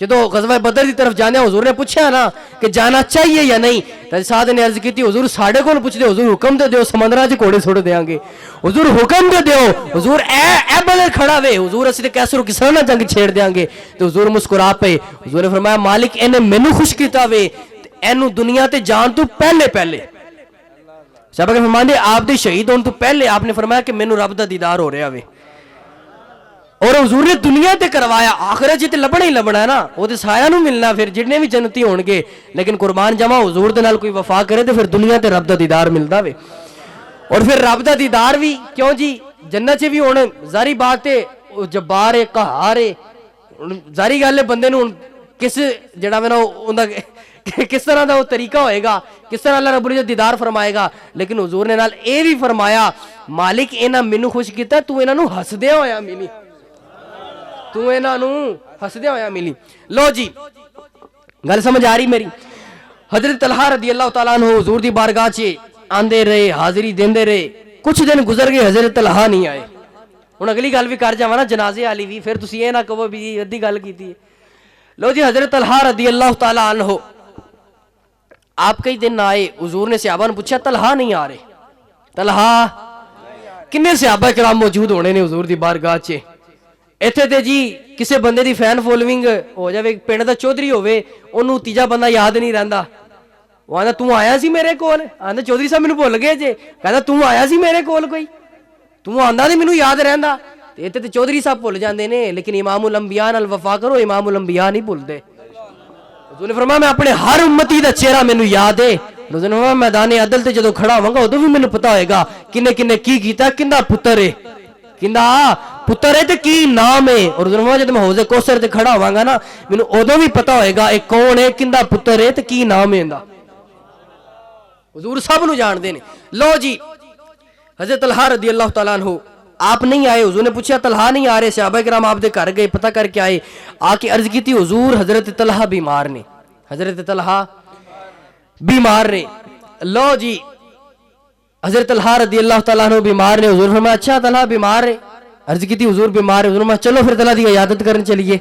جدو غزوہ بدر کی طرف جانے حضور نے پوچھا نا کہ جانا چاہیے یا نہیں، تو سعد نے عرض کی حضور ساڑھے کو پوچھ دے، حضور حکم دے دیو سمندرہ چ گھوڑے چھوڑ دیاں گے، حضور حکم دے دیو، حضور اے بدر کھڑا وے، حضور اسی تے کیسر و کسرا نہ جنگ چھیڑ دیاں گے۔ تو حضور مسکرا پے، حضور نے فرمایا مالک اینے مینوں خوش کیتا وے، اینو دنیا تے جان تو پہلے صحابہ کے فرماندے آپ دے شہید ہون تو پہلے آپ نے فرمایا کہ مینوں رب دا دیدار ہو رہا وے، اور حضور نے دنیا تے کروایا، آخرت جتے لبنا ہی لبنا ہے نا، وہ تے سایہ نو ملنا پھر جتنے بھی جنتی ہون گے، لیکن قربان جمع حضور دے نال کوئی وفا کرے تے پھر دنیا تے رب دا دیدار ملدا وے، اور پھر رب دا دیدار بھی کیوں جی جنت چ بھی ہون ظاہری بات ہے جبار ہے قہار ہے، ظاہری گل ہے بندے نو کس جڑا میں نا اوندا کس طرح دا وہ طریقہ ہوئے گا، کس طرح اللہ رب العزت دیدار فرمائے گا، لیکن حضور نے نال اے بھی فرمایا مالک اینا مینوں خوش کیتا تو انہاں نو ہسدیاں ہویا ملی، تو انہاں نو ہسدیاں ہویا ملی۔ لو جی گل سمجھ آ رہی میری؟ حضرت طلحہ رضی اللہ تعالیٰ عنہ حضور دی بارگاہ چ آندے رہے، حاضری دیندے رہے، کچھ دن گزر گئے حضرت طلحہ نہیں آئے۔ ہن اگلی گل بھی کر جاواں نا جنازے والی بھی، پھر تسی اے نہ کہو بھی ادھی گل کیتی ہے۔ لو جی حضرت طلحہ رضی اللہ تعالیٰ عنہ آپ کئی دن آئے، حضور نے صحابہ نے پوچھا طلحہ نہیں آ رہے، طلحہ کنے صحابہ کرام موجود ہونے نے حضور دی بارگاہ چ؟ ایتھے تے جی کسے بندے دی فین فالوئنگ ہو جاوے، پنڈ دا چودھری ہووے، اونوں تیجا بندہ یاد نہیں رہندا، وہ آندا تو آیا سی میرے کول، آندا چودھری صاحب مینوں بھول گئے جے، کہندا تو آیا سی میرے کول کوئی، تو آندا تے مینوں یاد رہندا، تے ایتھے تے چودھری صاحب بھول جاندے نے، لیکن امام الانبیاء نال وفا کرو، امام الانبیاء نہیں بھولدے۔ حضور نے فرمایا میں اپنے ہر امتی دا چہرہ مینوں یاد ہے، حضور نے فرمایا میدان عدل تے جدوں کھڑا ہوواں گا ادوں بھی مینوں پتہ ہوئے گا کنے کنے کی کیتا، کندا پتر ہے، کندا پتر ہے تے کی نام ہے، اور حضور نے فرمایا جدوں میں حوض کوثر تے کھڑا ہوواں گا نا مینوں ادوں بھی پتہ ہوئے گا اے کون ہے، کندا پتر ہے تے کی نام ہے اندا۔ حضور سب نو جان دے نے۔ لو جی حضرت طلحہ رضی اللہ تعالیٰ عنہ آپ نہیں آئے، حضور نے پوچھا طلحہ نہیں آ رہے، صحابہ کرام آپ دے گھر گئے، پتہ کر کے آئے، آ کے عرض کی تھی حضور حضرت طلحہ بیمار نے، حضرت طلحہ بیمار نے۔ لو جی حضرت طلحہ رضی اللہ تعالیٰ عنہ بیمار نے، حضور فرمایا اچھا طلحہ بیمار ہے، عرض کی تھی حضور بیمار ہے، حضور فرمایا چلو پھر طلحہ دی عیادت کرن چلیے،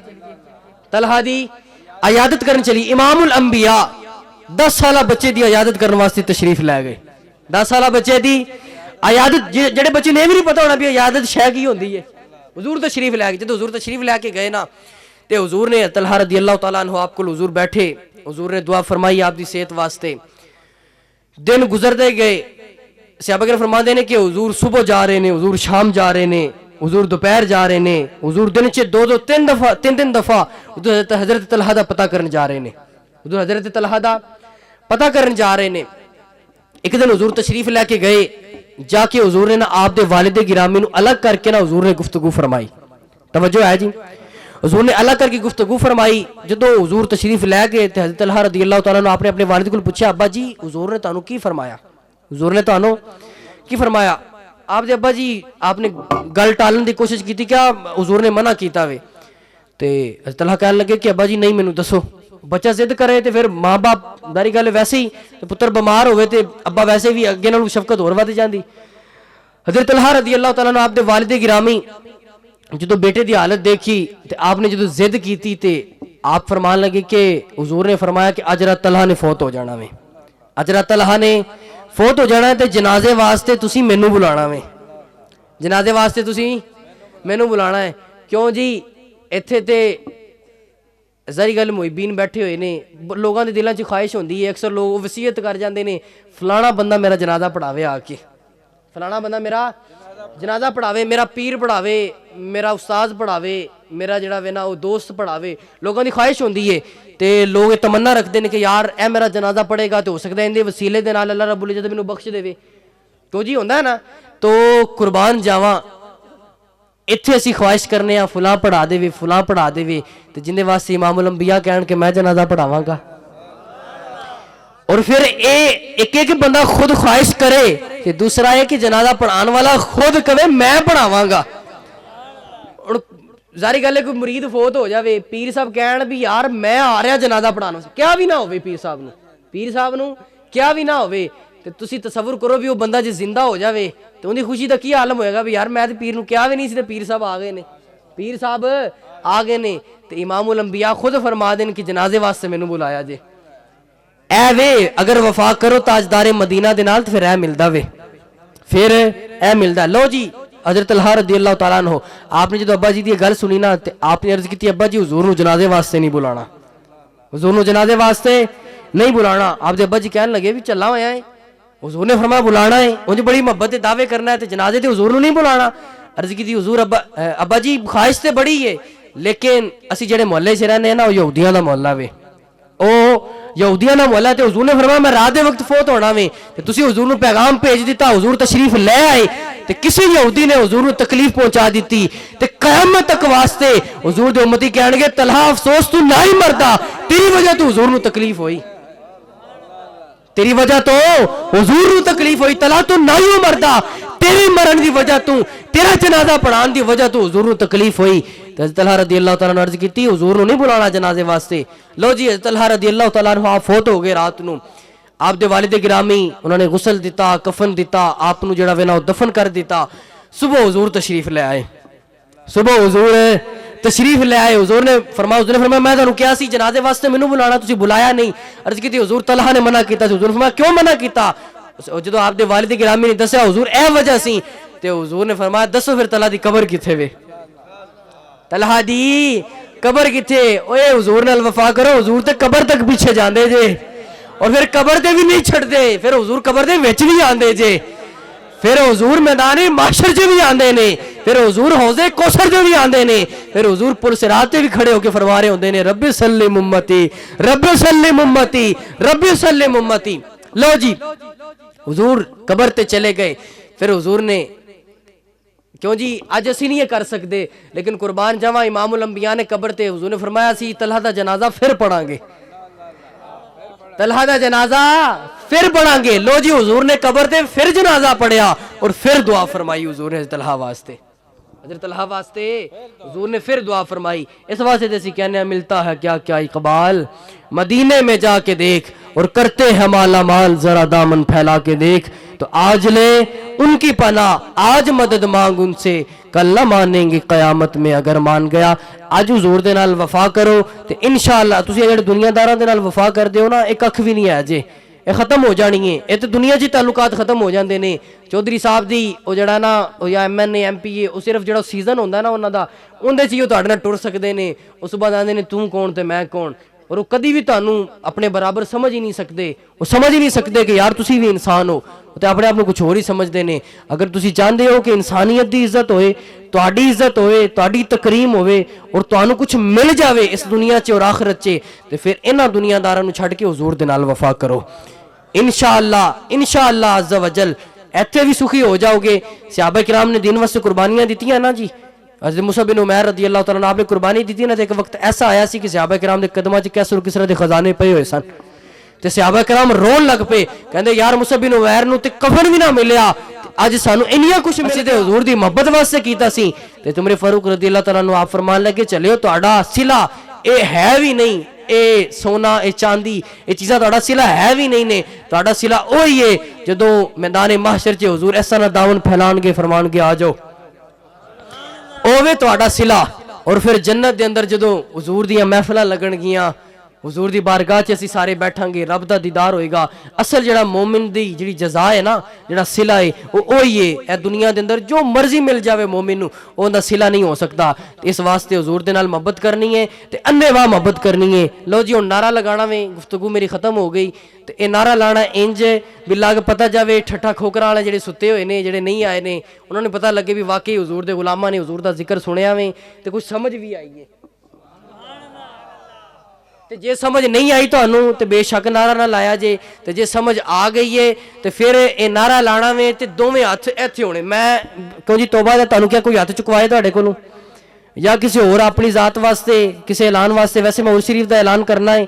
طلحہ دی عیادت کرن چلیے۔ امام الانبیاء 10 سالہ بچے دی عیادت کرنے واسطے تشریف لے گئے، 10 سالہ بچے دی عیادت، جڑے بچے نے بھی نہیں پتہ ہونا بھی عیادت شے کی ہوندی ہے، حضور تشریف لے گئے۔ جب حضور تشریف لے کے گئے نا تے حضور نے طلحہ رضی اللہ تعالیٰ عنہ آپ کو حضور بیٹھے، حضور نے دعا فرمائی آپ دی صحت واسطے۔ دن گزرتے گئے، صحابہ کرام فرماندے نے کہ حضور صبح جا رہے نے، حضور شام جا رہے نے، حضور دوپہر جا رہے نے، حضور دن چ دو تین دفعہ حضرت طلحہ دا پتہ کرن جا رہے نے، حضور حضرت طلحہ دا پتہ کرن جا رہے نے۔ ایک دن حضور تشریف لے کے گئے، جا کے حضور نے نا آپ دے والد گرامی نو الگ کر کے نا حضور نے گفتگو فرمائی، توجہ ہے جی، حضور نے الگ کر کے گفتگو فرمائی۔ جدو حضور تشریف لے گئے تے حضرت طلحہ رضی اللہ تعالیٰ عنہ آپ نے اپنے والد کو پوچھا ابا جی حضور نے تانوں کی فرمایا، حضور نے تانوں کی فرمایا؟ آپ دے ابا جی آپ نے گل ٹالن دی کوشش کی تھی، کیا حضور نے منع کیتا وے؟ تے حضرت طلحہ کہنے لگے کہ ابا جی نہیں مینوں دسو، بچہ ضد کرے تے پھر ماں باپ داری گل ویسے ہی، پتر بیمار ہوئے تے ابا ویسے بھی اگے نالوں شفقت ہور ود جاندی۔ حضرت طلحہ رضی اللہ تعالیٰ عنہ آپ دے والد گرامی جدو بیٹے دی حالت دیکھی تے آپ نے جدو ضد کیتی تے آپ فرمان لگے کہ حضور نے فرمایا کہ اجرا طلحہ نے فوت ہو جانا میں، اجرا طلحہ نے فوت ہو جانا ہے تے جنازے واسطے تسی مینوں بلانا میں، جنازے واسطے تسی مینوں بلانا ہے۔ کیوں جی ایتھے تے ظاہری گل محبین بیٹھے ہوئے نے، لوگاں دے دلاں 'چ خواہش ہوندی ہے، اکثر لوگ وصیت کر جاندے نے فلانا بندہ میرا جنازہ پڑھاوے آ کے، فلانا بندہ میرا جنازہ پڑھاوے، میرا پیر پڑھاوے، میرا استاد پڑھاوے، میرا جڑا وے نا وہ دوست پڑھاوے، لوگوں دی خواہش ہوندی ہے تے لوگ تمنا رکھتے ہیں کہ یار اے میرا جنازہ پڑھے گا تو ہو سکتا ہے اندے وسیلے دے نال اللہ رب العزت مینوں بخش دے، تو جی ہوندا ہے نا۔ تو قربان جاواں اتھے اسی خواہش کرنے ہاں فلاں پڑھا دے، فلاں پڑھا دے، تے جن دے واسطے امام الانبیاء کہن کہ میں جنازہ پڑھاواں گا، اور پھر ایک ایک بندہ خود خواہش کرے کہ دوسرا ہے کہ جنازہ پڑھان والا خود کہے میں پڑھاواں گا۔ اور ظاہری گل ہے کوئی مرید فوت ہو جاوے، پیر صاحب کہن بھی یار میں آ رہا جنازہ پڑھانا، کیا بھی نہ ہوئے پیر صاحب نو کیا بھی نہ ہوئے، تے تسی تصور کرو بھی وہ بندہ جے زندہ ہو جاوے تو ان دی خوشی دا کی عالم ہوئے گا بھی یار میں تے پیر نو کیا بھی نہیں سی تے پیر صاحب آ گئے نے، پیر صاحب آ گئے نے تو امام الانبیاء خود فرما دیں کہ جنازے واسطے مینوں بلایا جے اے وے اگر وفا کرو تاجدار مدینہ دے نال تو پھر اے ملدا وے پھر اے ملدا لو جی حضرت طلحہ رضی اللہ تعالیٰ عنہ آپ نے جدو ابا جی دی گل سنی نا تے آپ نے عرض کی ابا جی حضور نو جنازے واسطے نہیں بلانا حضور نو جنازے واسطے نہیں بلانا آپ دے ابا جی کہنے لگے بھی چلا ہویا ہے حضور نے فرمایا بلانا ہے انج بڑی محبت دعوے کرنا ہے تے جنازے تے حضور نو نہیں بلانا عرض کی حضور ابا جی خواہش تے بڑی ہے لیکن اسی جڑے محلے چ رہنے نا وہ یہودیاں دا محلہ وے او یہودیاں دا محلہ تے حضور نے فرمایا میں رات دے وقت فوت ہونا وے تے تسی حضور نو پیغام بھیج دیتا حضور تشریف لے آئے تے کسی یہودی نے حضور نو تکلیف پہنچا دیتی تے قیامت تک واسطے حضور دے امتی کہن گے طلحہ افسوس تو نہ ہی مردا تیری وجہ تو حضور نو تکلیف ہوئی تیری وجہ تو حضور نو تکلیف ہوئی طلحہ تو نہ ہی مردا تیری مرن دی وجہ تو تیرا جنازہ پڑھان دی وجہ تو حضور نو تکلیف ہوئی حضرت طلحہ رضی اللہ تعالیٰ نے عرض کی حضور نو نہیں بلانا جنازے واسطے لو جی حضرت طلحہ رضی اللہ تعالیٰ عنہ آپ فوت ہو گئے رات نو آپ دے والد گرامی انہوں نے غسل دیتا کفن دیتا آپ نو جڑا وینا دفن کر دیتا صبح حضور تشریف لے آئے صبح حضور تشریف لے آئے حضور نے فرمایا میں تانوں کیا سی جنازے واسطے مینوں بلانا تسی بلایا نہیں عرض کی حضور طلحہ نے منع کیتا حضور نے فرمایا کیوں منع کیتا جدو آپ دے والد گرامی نے دسیا حضور اے وجہ سی تے حضور نے فرمایا دسو پھر طلحہ دی قبر کتھے وے طلحہ دی قبر کتھے اوے حضور نال وفا کرو حضور تے قبر تک پیچھے جاندے جے اور پھر قبر تے بھی نہیں چھڑ دے پھر حضور قبر دے وچ بھی آندے جے پھر حضور میدان محشر چ بھی آندے نے پھر حضور حوض کوثر چ بھی آندے نے پھر حضور پل صراط تے بھی کھڑے ہو کے فرما رہے ہوندے نے رب سلم امتی رب سلم امتی رب سلم امتی لو جی حضور قبر تے چلے گئے پھر حضور نے کیوں جی آج اسی نہیں کر سکتے لیکن قربان جاواں امام الانبیاء نے قبر تے حضور نے فرمایا سی طلحہ دا جنازہ پھر پڑھاں گے طلحہ دا جنازہ پھر پڑھاں گے لو جی حضور نے قبر تے پھر جنازہ پڑھیا اور پھر دعا فرمائی حضور نے طلحہ واسطے حضرت طلحہ واسطے حضور نے پھر دعا فرمائی اس واسطے جیسی کہنے ملتا ہے کیا کیا اقبال مدینے میں جا کے دیکھ اور کرتے ہیں مالا مال ذرا دامن پھیلا کے دیکھ تو آج لے ان کی پناہ آج مدد مانگ ان سے کل نہ مانیں گے قیامت میں اگر مان گیا آج حضور دے نال وفا کرو تو انشاءاللہ تسی اگر دنیا داراں دے نال وفا کر دیو نا ایک اکھ بھی نہیں ہے جے یہ ختم ہو جانی ہے یہ تو دنیا جی تعلقات ختم ہو جاندے نے چودھری صاحب دی او جڑا نا یا M N A M P A او صرف جڑا سیزن ہوندا نا انہاں دا اون دے چ تہاڈے نال ٹر سکدے نے اس بعد آندے نے تو کون تے میں کون اور وہ کدی بھی تانوں اپنے برابر سمجھ ہی نہیں سکتے وہ سمجھ ہی نہیں سکتے کہ یار تسی بھی انسان ہو تے اپنے آپ کو کچھ اور ہی سمجھدے نے اگر تسی چاہندے ہو کہ انسانیت دی عزت ہوئے تہاڈی عزت ہوئے تہاڈی تکریم ہوئے اور تانوں کچھ مل جاوے اس دنیا چ اور آخرت چ تے پھر انہاں دنیا داراں نوں چھڈ کے حضور دے نال وفا کرو انشاءاللہ عز و جل ایتھے بھی سخی ہو جاؤ گے صحابہ کرام نے دین واسطے قربانیاں دیتی ہیں نا جی حضرت موسیٰ بن عمیر رضی اللہ تعالیٰ عنہ آپ نے قربانی دیتی نا ایک وقت ایسا آیا سی کہ صحابہ کرام دے قدماں چ کیسر و کسرا دے خزانے پئے ہوئے سن تے صحابہ کرام رون لگ پے کہندے یار موسیٰ بن عمیر نو تے کفن بھی نہ ملیا اج سانو انیاں کچھ مل تے حضور دی محبت واسطے کیتا سی تے عمر فاروق رضی اللہ تعالیٰ عنہ آپ فرمان لگے چلیو تہاڈا صلہ اے ہے بھی نہیں اے سونا اے چاندی اے چیزاں تہاڈا صلہ ہے بھی نہیں نے تہاڈا صلہ اوہی ہے جدوں میدان محشر چ حضور ایسا نہ دامن پھیلان گے فرمان گے آ جاؤ اوے تہاڈا صلہ اور پھر جنت دے اندر جدوں حضور دیاں محفلاں لگن گیاں حضور دی بارگاہ چ اسی سارے بیٹھاں گے رب دا دیدار ہوئے گا اصل جڑا مومن دی جڑی جزا ہے نا جڑا صلہ ہے وہ اوہی ہے اے دنیا دے اندر جو مرضی مل جاوے مومن نو اوندا صلہ نہیں ہو سکتا اس واسطے حضور دے نال محبت کرنی ہے تے انے واہ محبت کرنی ہے لو جی ہن نعرہ لگانا وے گفتگو میری ختم ہو گئی تے اے نعرہ لانا انج باللہ کہ پتہ جاوے ٹھٹھا کھوکرا والے جڑے ستے ہوئے نے جڑے نہیں آئے نے انہوں نے پتہ لگے بھی واقعی حضور دے غلاماں نے حضور دا ذکر سنیا وے تے کچھ سمجھ بھی آئی ہے تے جے سمجھ نہیں آئی تانوں تے بے شک نعرہ نہ لایا جے تے جے سمجھ آ گئی ہے تے پھر اے نعرہ لانا وے تے دوویں ہاتھ ایتھے ہونے میں کیوں جی توبہ دا تانوں کیا کوئی ہاتھ چکوائے تہاڈے کولوں یا کسی اور اپنی ذات واسطے کسی اعلان واسطے ویسے میں شریف دا اعلان کرنا ہے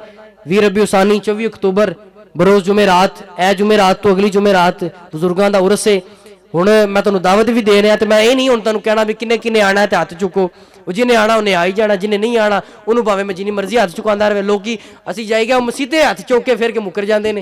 20 ربیع ثانی 24 اکتوبر بروز جمعرات اے جمعرات تو اگلی جمعرات بزرگاں دا عرس ہے ہن میں تانوں دعوت بھی دے رہا تے میں اے نہیں ہن تانوں کہنا بھی کنے کنے آنا ہے تے ہاتھ چکو وہ جنہیں آنا انہیں آئی جانا جنہیں نہیں آنا انہوں پاوے میں جنہیں مرضی ہاتھ چکاندہ رہے لوگ کی اسی جائے گا مسیح تے ہاتھ چوک کے پھر کے مکر جاندے نے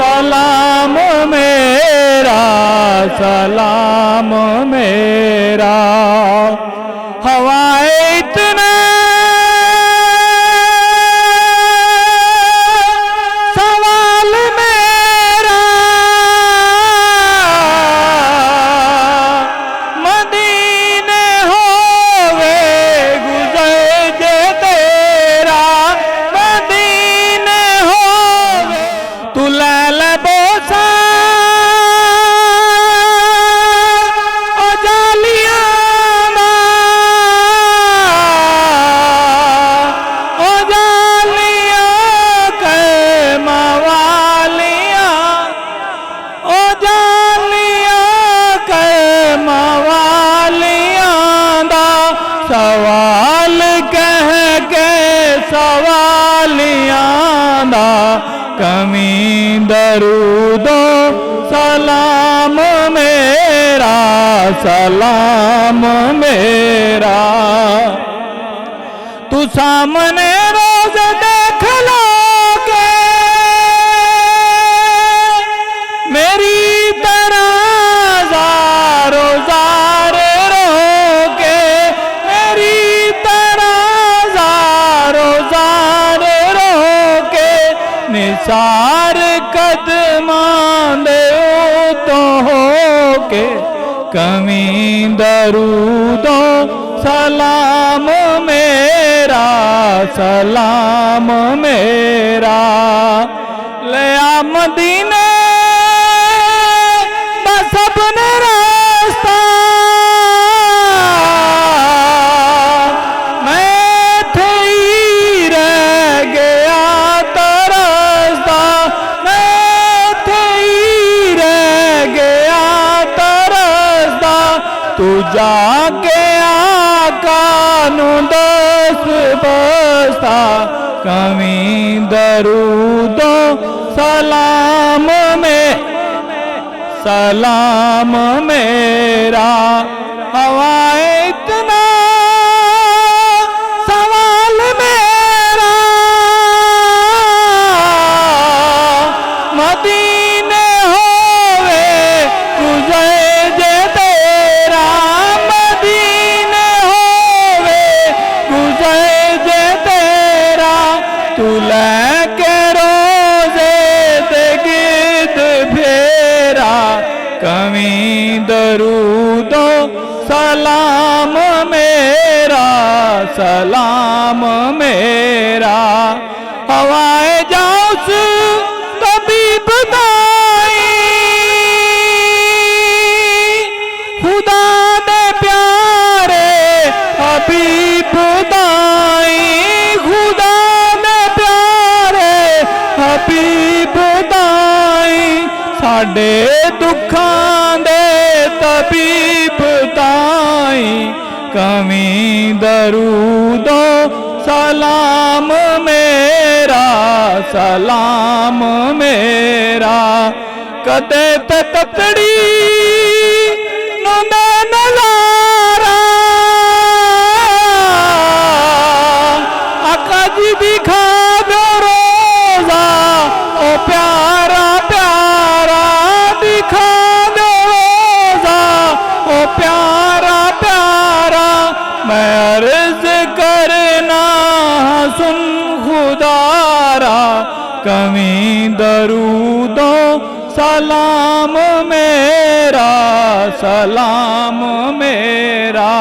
سلام میرا سلام میرا ہوائے اتنا سوال میرا مدینے ہوئے گزر جے تیرا مدینے ہوئے تو لیل بوسا او جالیاں دا او جالیاں کے موالیاں او جالیاں کے موالیاں دا سوال کہہ کے سوالیاں دا کمی درود و سلام میرا سلام میرا تو سامنے روز دیکھ لو گے میری طرح زارو زار رو گے میری طرح زارو زار رو گے نثار قدمان دے تو ہو کے کمی درود و سلام میرا سلام میرا لیا مدینے دا سب نے راستہ میں تھے ہی رہ گیا ترستا میں تھے ہی رہ گیا ترستا تو جا کے آقا نو دس بستا کمی درود و سلام میں سلام میرا ہوائے اتنا سوال میرا مدینے ہوئے گزر جے تیرا مدینے ہوئے گزر جے تیرا تو لے کے روزے دے گرد پھیرا کمی درود و سلام میرا سلام میرا ہوائے جاؤس طبیب دائی خدا دے پیارے حبیب دائی خدا دے پیارے حبیب دائی ساڈے دکھاں دے طبیب دائی کمی درود و سلام میرا سلام میرا کدے تے تکڑی نو دے نظارہ آقا جی دکھا دو روزہ او پیارا پیارا دکھا دو روزہ او پیارا پیارا میں عرض کرنا سن خدارا کمی درود و سلام میرا سلام میرا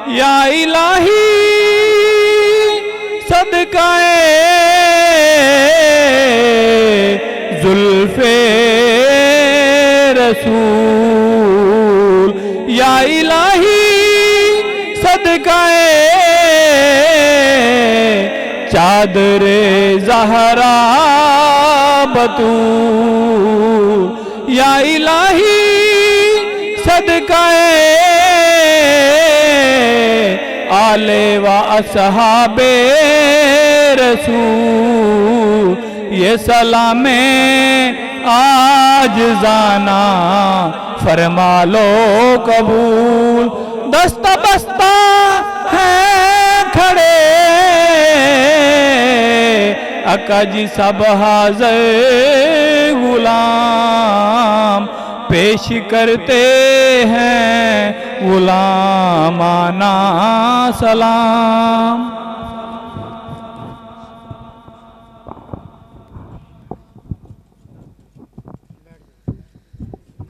یا الہی صدقہ زلف رسول یا الہی صدقہ چادر زہرا بطول یا الہی صدقہ آل و اصحاب رسول یہ سلام آج زانا فرما لو قبول دستہ بستہ ہیں کھڑے آقا جی سب حاضر غلام پیش کرتے ہیں غلامانہ سلام.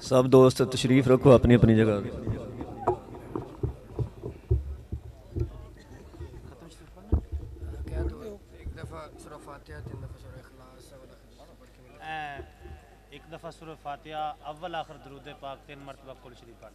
سب دوست تشریف رکھو اپنی اپنی جگہ. ایک دفعہ سورہ فاتحہ اول آخر درود پاک 3 مرتبہ کل شریف پڑھ.